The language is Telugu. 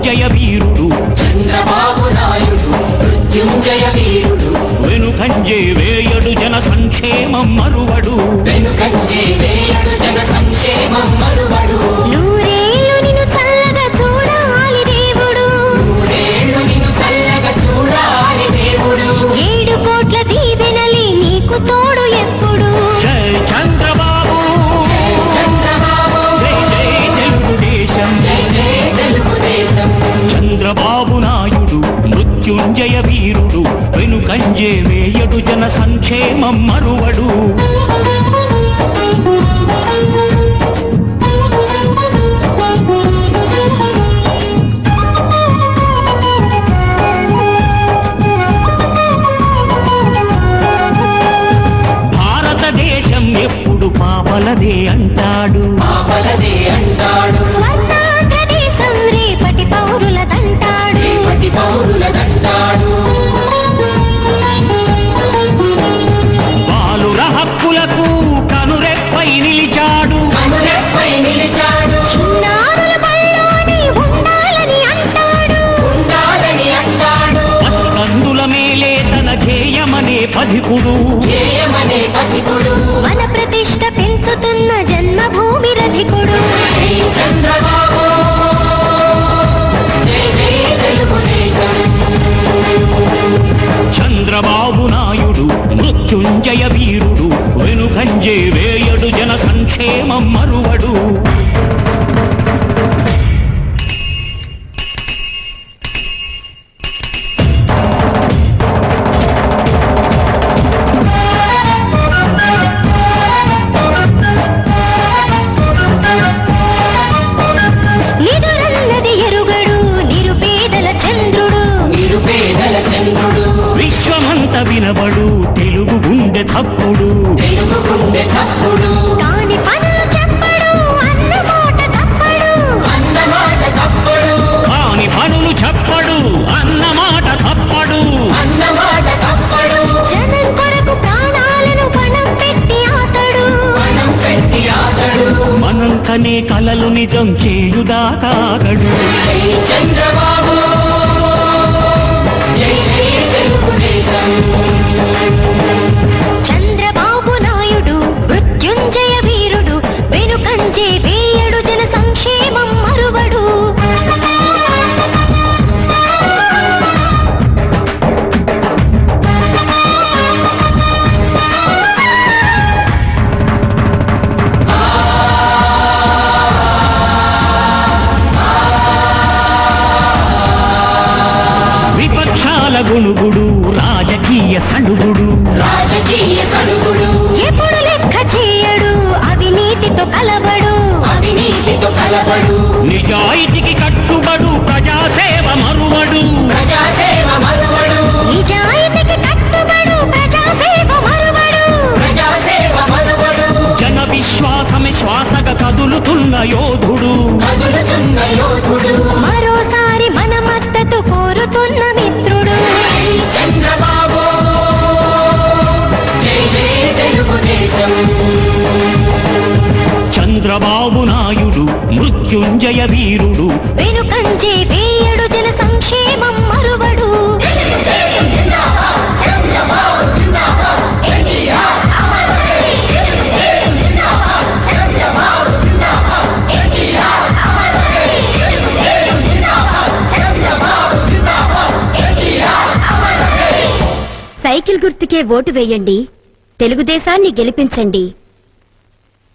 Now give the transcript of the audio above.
మృత్యుంజయ వీరుడు చంద్రబాబు నాయుడు మృత్యుంజయ వీరుడు వెనుకంజే వేయడు జన సంక్షేమం మరువడు వెనుకంజే వేయడు జన సంక్షేమం మరువడు నూరేళ్ళు నిన్ను చల్లగా చూడాలి దేవుడు నూరేళ్ళు నిన్ను చల్లగా చూడాలి దేవుడు 7 కోట్ల దీవెనలే నీకు తోడు ఎప్పుడు జై చంద్రబాబు చంద్రబాబు జై జై తెలుగుదేశం జై జై తెలుగుదేశం చంద్రబాబు నాయుడు మృత్యుంజయ వీరుడు వెనుకంజే వేయడు జన సంక్షేమం మరువడు భారతదేశం ఎప్పుడు పాపలదే అంటాడు పాపలదే అంటాడు స్వర్ణాంధ్ర దేశం రేపటి పౌరులదంటాడు రేపటి పౌరులదంటాడు బాలుర హక్కులకు కనురెప్పై నిలిచాడు కనురెప్పై నిలిచాడు చిన్నారుల బళ్ళోనే ఉండాలని అంటాడు ఉండాలని అంటాడు పసికందుల మేలే తన ధ్యేయమనే పధికుడు ధ్యేయమనే పథికుడు మన ప్రతిష్ట పెంచుతున్న జన్మభూమి రధికుడు జై చంద్రబాబు జై జై తెలుగుదేశం చంద్రబాబు నాయుడు మృత్యుంజయ వీరుడు వెనుకంజే వేయడు జన సంక్షేమం మరువడు ఎదురన్నది ఎరుగడు నిరుపేదల చంద్రుడు నిరుపేదల చంద్రుడు విశ్వమంత వినబడు తెలుగు గుండె చప్పుడు తెలుగు గుండె చప్పుడు కాని పనులు చెప్పడు అన్న మాట తప్పడు అన్నమాట తప్పుడు కాని పనులు చెప్పడు అన్నమాట తప్పడు అన్నమాట తప్పడు జనం కొరకు ప్రాణాలను పణం పెట్టి ఆతడు మనం పెట్టి ఆగడు మనం కనే కలలు నిజం చేయుదాకాగడు జై చంద్రబాబు జై జై తెలుగుదేశం చంద్రబాబు నాయుడు మృత్యుంజయ వీరుడు వెనుకంజే వేయడు జన సంక్షేమం మరువడు విపక్షాల గుణుగుడు రాజకీయ సడుగుడు రాజకీయ సడుగుడు ఎప్పుడు లెక్క చేయడు అవినీతితో కలబడు అవినీతితో కలబడు నిజాయితీకి కట్టుబడు ప్రజాసేవ మరువడు ప్రజాసేవ మరువడు నిజాయితీకి కట్టుబడు ప్రజాసేవ మరువడు ప్రజాసేవ మరువడు జన విశ్వాసమే శ్వాసగా కదులుతున్న యోధుడు కదులుతున్న యోధుడు మరోసారి మన మద్దతు కోరుతున్న మిత్రుడు జై చంద్రబాబు జై జై తెలుగుదేశం చంద్రబాబు నాయుడు మృత్యుంజయ వీరుడు వెనుకంజే వేయడు జన సంక్షేమం మరువడు సైకిల్ గుర్తుకే ఓటు వేయండి తెలుగుదేశాన్ని గెలిపించండి